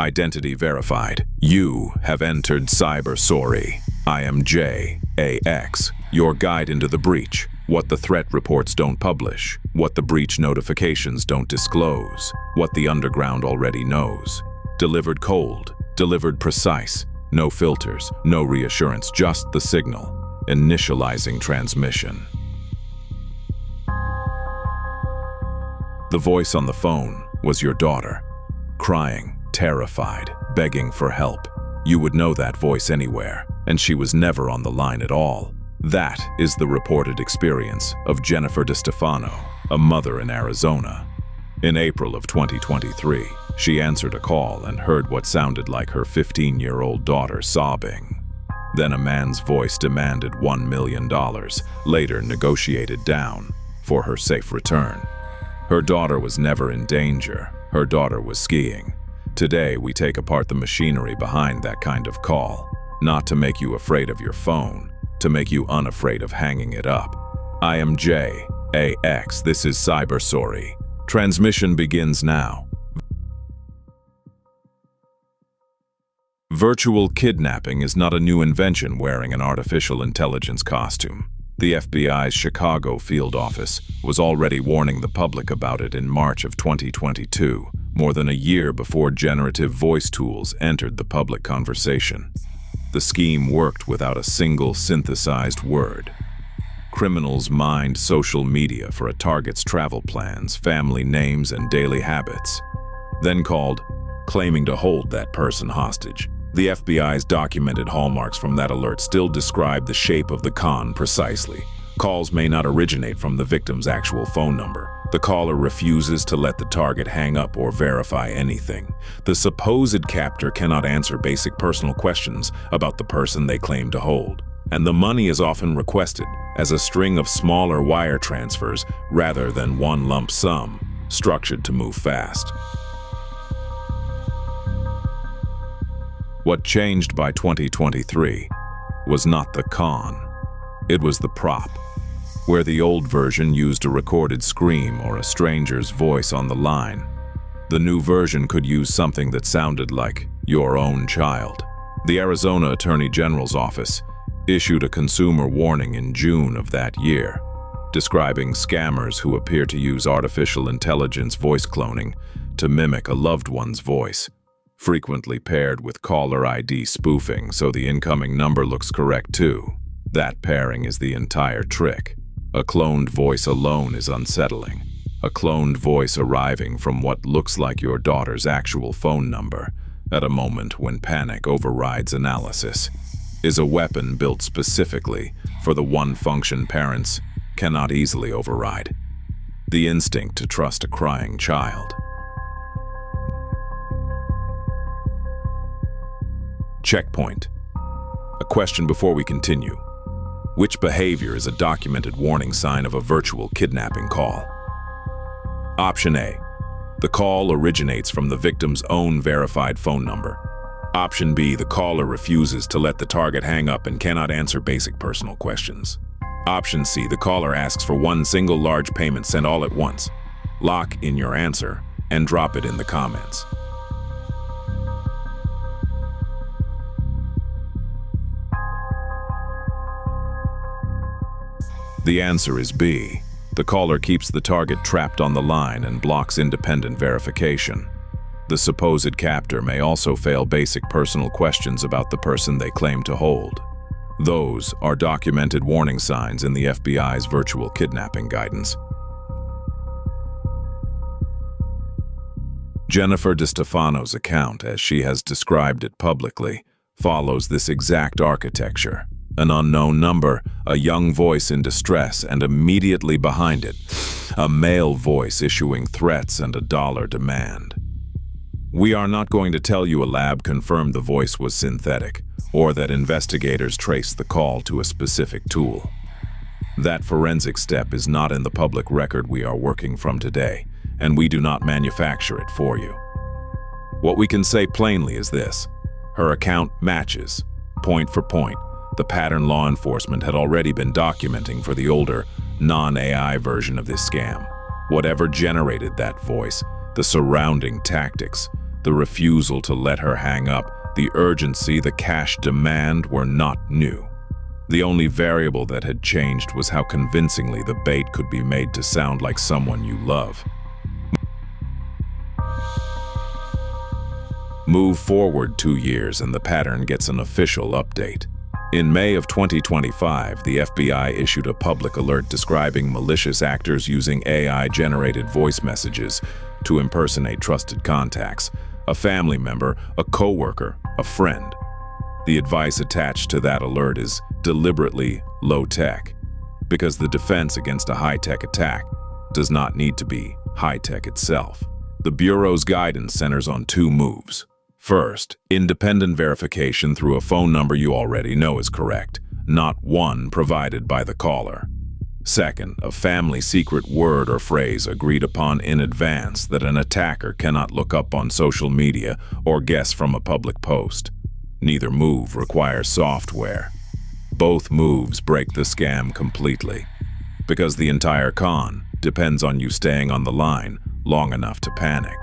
Identity verified. You have entered Cyber Sorry. I am JAX, your guide into the breach. What the threat reports don't publish. What the breach notifications don't disclose. What the underground already knows. Delivered cold. Delivered precise. No filters, no reassurance, just the signal. Initializing transmission. The voice on the phone was your daughter, crying, terrified, begging for help. You would know that voice anywhere, and she was never on the line at all. That is the reported experience of Jennifer DeStefano, a mother in Arizona. In April of 2023, she answered a call and heard what sounded like her 15-year-old daughter sobbing. Then a man's voice demanded $1 million, later negotiated down, for her safe return. Her daughter was never in danger. Her daughter was skiing. Today, we take apart the machinery behind that kind of call, not to make you afraid of your phone, to make you unafraid of hanging it up. I am JAX. This is Cyber Sorry. Transmission begins now. Virtual kidnapping is not a new invention wearing an artificial intelligence costume. The FBI's Chicago field office was already warning the public about it in March of 2022, more than a year before generative voice tools entered the public conversation. The scheme worked without a single synthesized word. Criminals mined social media for a target's travel plans, family names, and daily habits, then called, claiming to hold that person hostage. The FBI's documented hallmarks from that alert still describe the shape of the con precisely. Calls may not originate from the victim's actual phone number. The caller refuses to let the target hang up or verify anything. The supposed captor cannot answer basic personal questions about the person they claim to hold. And the money is often requested as a string of smaller wire transfers rather than one lump sum, structured to move fast. What changed by 2023 was not the con, it was the prop. Where the old version used a recorded scream or a stranger's voice on the line, the new version could use something that sounded like your own child. The Arizona Attorney General's office issued a consumer warning in June of that year, describing scammers who appear to use artificial intelligence voice cloning to mimic a loved one's voice, frequently paired with caller ID spoofing so the incoming number looks correct too. That pairing is the entire trick. A cloned voice alone is unsettling. A cloned voice arriving from what looks like your daughter's actual phone number at a moment when panic overrides analysis is a weapon built specifically for the one function parents cannot easily override: the instinct to trust a crying child. Checkpoint. A question before we continue. Which behavior is a documented warning sign of a virtual kidnapping call? Option A. The call originates from the victim's own verified phone number. Option B. The caller refuses to let the target hang up and cannot answer basic personal questions. Option C. The caller asks for one single large payment sent all at once. Lock in your answer and drop it in the comments. The answer is B. The caller keeps the target trapped on the line and blocks independent verification. The supposed captor may also fail basic personal questions about the person they claim to hold. Those are documented warning signs in the FBI's virtual kidnapping guidance. Jennifer DeStefano's account, as she has described it publicly, follows this exact architecture. An unknown number, a young voice in distress, and immediately behind it, a male voice issuing threats and a dollar demand. We are not going to tell you a lab confirmed the voice was synthetic, or that investigators traced the call to a specific tool. That forensic step is not in the public record we are working from today, and we do not manufacture it for you. What we can say plainly is this: her account matches, point for point, the pattern law enforcement had already been documenting for the older, non-AI version of this scam. Whatever generated that voice, the surrounding tactics, The refusal to let her hang up, the urgency, the cash demand were not new. The only variable that had changed was how convincingly the bait could be made to sound like someone you love. Move forward 2 years and the pattern gets an official update. In May of 2025, the FBI issued a public alert describing malicious actors using AI-generated voice messages to impersonate trusted contacts, a family member, a coworker, a friend. The advice attached to that alert is deliberately low-tech, because the defense against a high-tech attack does not need to be high-tech itself. The Bureau's guidance centers on 2 moves. First, independent verification through a phone number you already know is correct, not one provided by the caller. Second, a family secret word or phrase agreed upon in advance that an attacker cannot look up on social media or guess from a public post. Neither move requires software. Both moves break the scam completely, because the entire con depends on you staying on the line long enough to panic.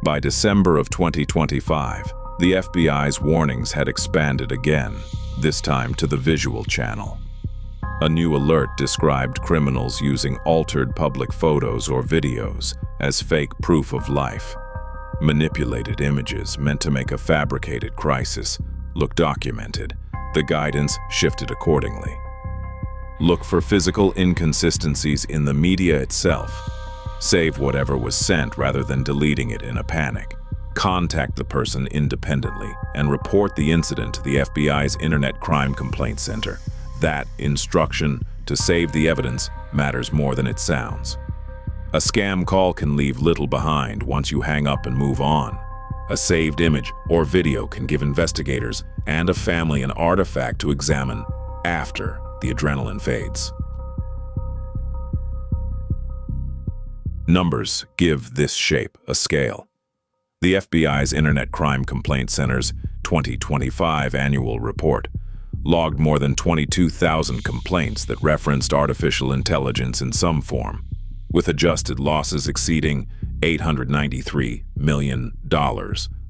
By December of 2025, the FBI's warnings had expanded again, this time to the visual channel. A new alert described criminals using altered public photos or videos as fake proof of life. Manipulated images meant to make a fabricated crisis look documented. The guidance shifted accordingly. Look for physical inconsistencies in the media itself. Save whatever was sent rather than deleting it in a panic. Contact the person independently and report the incident to the FBI's Internet Crime Complaint Center. That instruction to save the evidence matters more than it sounds. A scam call can leave little behind once you hang up and move on. A saved image or video can give investigators and a family an artifact to examine after the adrenaline fades. Numbers give this shape a scale. The FBI's Internet Crime Complaint Center's 2025 annual report logged more than 22,000 complaints that referenced artificial intelligence in some form, with adjusted losses exceeding $893 million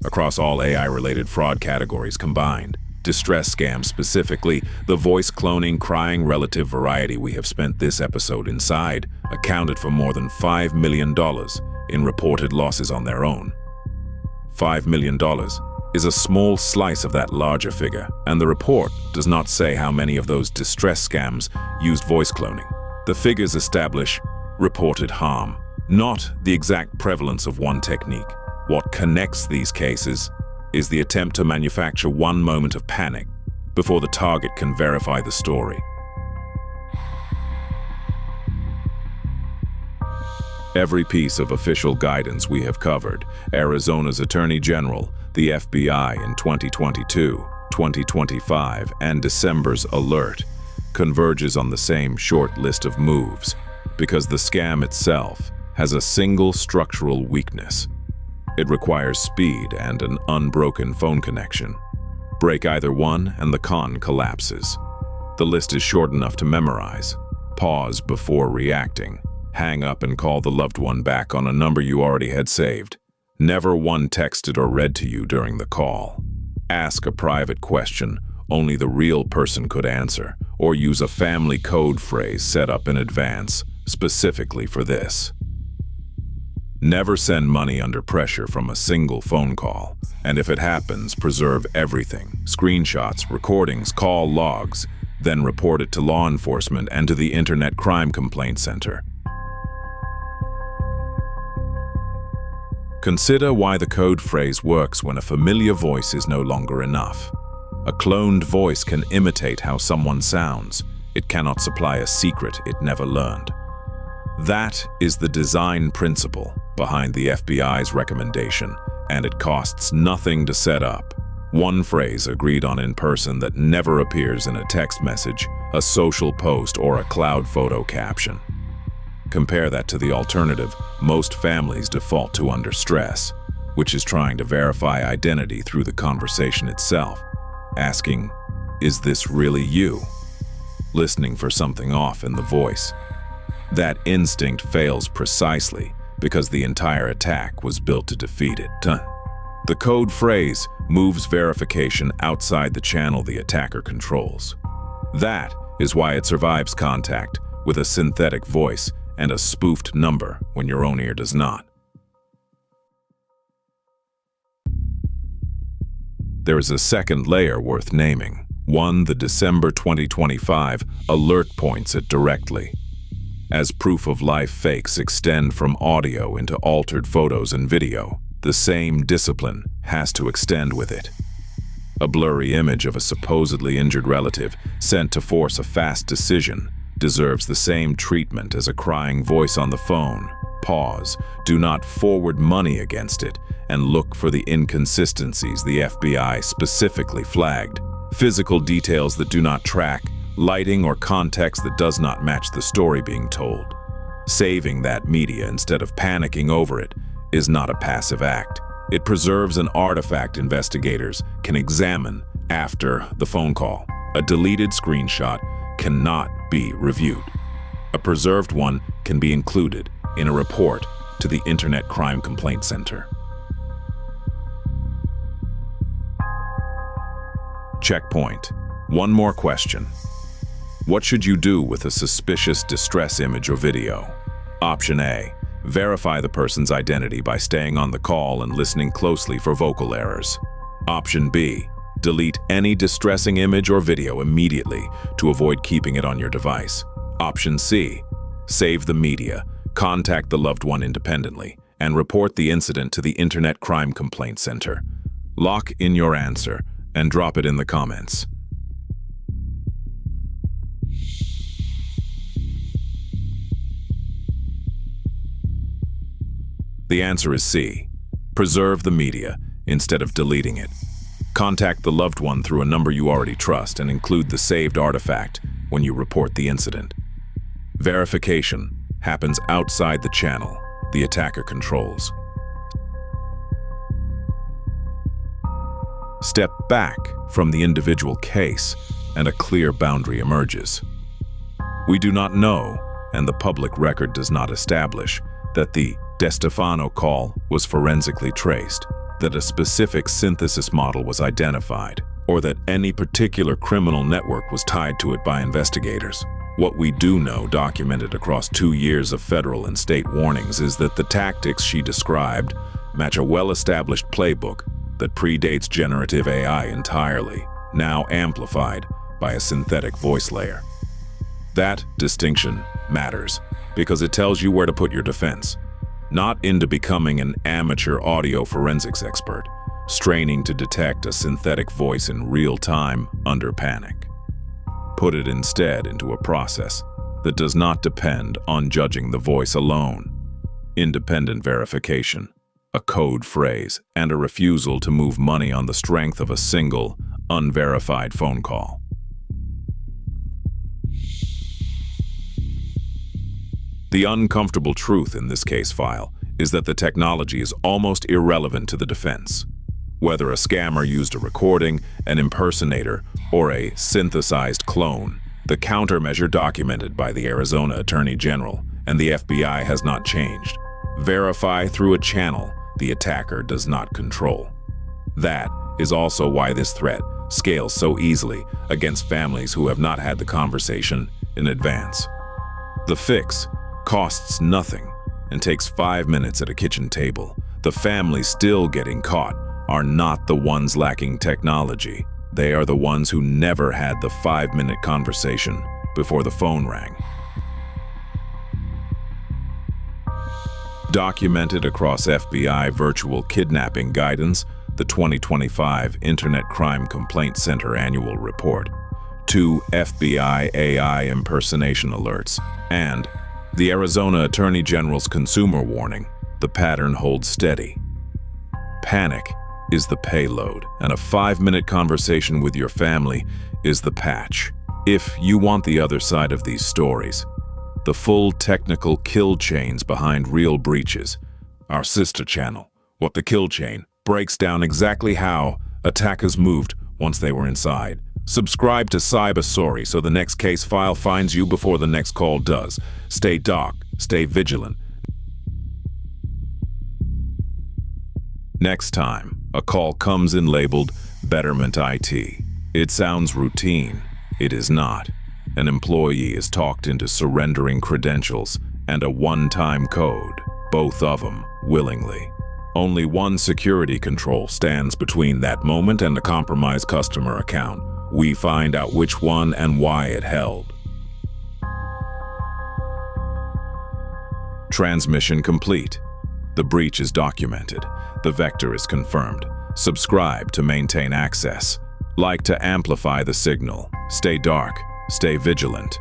across all AI-related fraud categories combined. Distress scams specifically, the voice cloning, crying relative variety we have spent this episode inside, accounted for more than $5 million in reported losses on their own. $5 million is a small slice of that larger figure, and the report does not say how many of those distress scams used voice cloning. The figures establish reported harm, not the exact prevalence of one technique. What connects these cases is the attempt to manufacture one moment of panic before the target can verify the story. Every piece of official guidance we have covered, Arizona's Attorney General, the FBI in 2022, 2025, and December's alert, converges on the same short list of moves, because the scam itself has a single structural weakness. It requires speed and an unbroken phone connection. Break either one and the con collapses. The list is short enough to memorize. Pause before reacting. Hang up and call the loved one back on a number you already had saved. Never one texted or read to you during the call. Ask a private question only the real person could answer, or use a family code phrase set up in advance, specifically for this. Never send money under pressure from a single phone call, and if it happens, preserve everything, screenshots, recordings, call logs, then report it to law enforcement and to the Internet Crime Complaint Center. Consider why the code phrase works when a familiar voice is no longer enough. A cloned voice can imitate how someone sounds. It cannot supply a secret it never learned. That is the design principle behind the FBI's recommendation, and it costs nothing to set up. One phrase agreed on in person that never appears in a text message, a social post, or a cloud photo caption. Compare that to the alternative most families default to under stress, which is trying to verify identity through the conversation itself, asking, "Is this really you?" Listening for something off in the voice. That instinct fails precisely because the entire attack was built to defeat it. The code phrase moves verification outside the channel the attacker controls. That is why it survives contact with a synthetic voice and a spoofed number when your own ear does not. There is a second layer worth naming, one the December 2025 alert points at directly. As proof-of-life fakes extend from audio into altered photos and video, the same discipline has to extend with it. A blurry image of a supposedly injured relative sent to force a fast decision deserves the same treatment as a crying voice on the phone. Pause, do not forward money against it, and look for the inconsistencies the FBI specifically flagged. Physical details that do not track, lighting or context that does not match the story being told. Saving that media instead of panicking over it is not a passive act. It preserves an artifact investigators can examine after the phone call. A deleted screenshot cannot be reviewed. A preserved one can be included in a report to the Internet Crime Complaint Center. Checkpoint. One more question. What should you do with a suspicious distress image or video? Option A. Verify the person's identity by staying on the call and listening closely for vocal errors. Option B. Delete any distressing image or video immediately to avoid keeping it on your device. Option C. Save the media, contact the loved one independently, and report the incident to the Internet Crime Complaint Center. Lock in your answer and drop it in the comments. The answer is C. Preserve the media instead of deleting it. Contact the loved one through a number you already trust and include the saved artifact when you report the incident. Verification happens outside the channel the attacker controls. Step back from the individual case and a clear boundary emerges. We do not know, and the public record does not establish, that the DeStefano call was forensically traced, that a specific synthesis model was identified, or that any particular criminal network was tied to it by investigators. What we do know, documented across 2 years of federal and state warnings, is that the tactics she described match a well-established playbook that predates generative AI entirely, now amplified by a synthetic voice layer. That distinction matters because it tells you where to put your defense, not into becoming an amateur audio forensics expert, straining to detect a synthetic voice in real time under panic. Put it instead into a process that does not depend on judging the voice alone. Independent verification, a code phrase, and a refusal to move money on the strength of a single, unverified phone call. The uncomfortable truth in this case file is that the technology is almost irrelevant to the defense. Whether a scammer used a recording, an impersonator, or a synthesized clone, the countermeasure documented by the Arizona Attorney General and the FBI has not changed. Verify through a channel the attacker does not control. That is also why this threat scales so easily against families who have not had the conversation in advance. The fix costs nothing and takes 5 minutes at a kitchen table. The families still getting caught are not the ones lacking technology. They are the ones who never had the 5-minute conversation before the phone rang. Documented across FBI virtual kidnapping guidance, the 2025 Internet Crime Complaint Center Annual Report, 2 FBI AI impersonation alerts, and the Arizona Attorney General's consumer warning, the pattern holds steady. Panic is the payload, and a 5-minute conversation with your family is the patch. If you want the other side of these stories, the full technical kill chains behind real breaches, our sister channel, What the Kill Chain, breaks down exactly how attackers moved once they were inside. Subscribe to Cyberstory so the next case file finds you before the next call does. Stay dark, stay vigilant. Next time, a call comes in labeled Betterment IT. It sounds routine. It is not. An employee is talked into surrendering credentials and a one-time code, both of them willingly. Only one security control stands between that moment and a compromised customer account. We find out which one and why it held. Transmission complete. The breach is documented. The vector is confirmed. Subscribe to maintain access. Like to amplify the signal. Stay dark. Stay vigilant.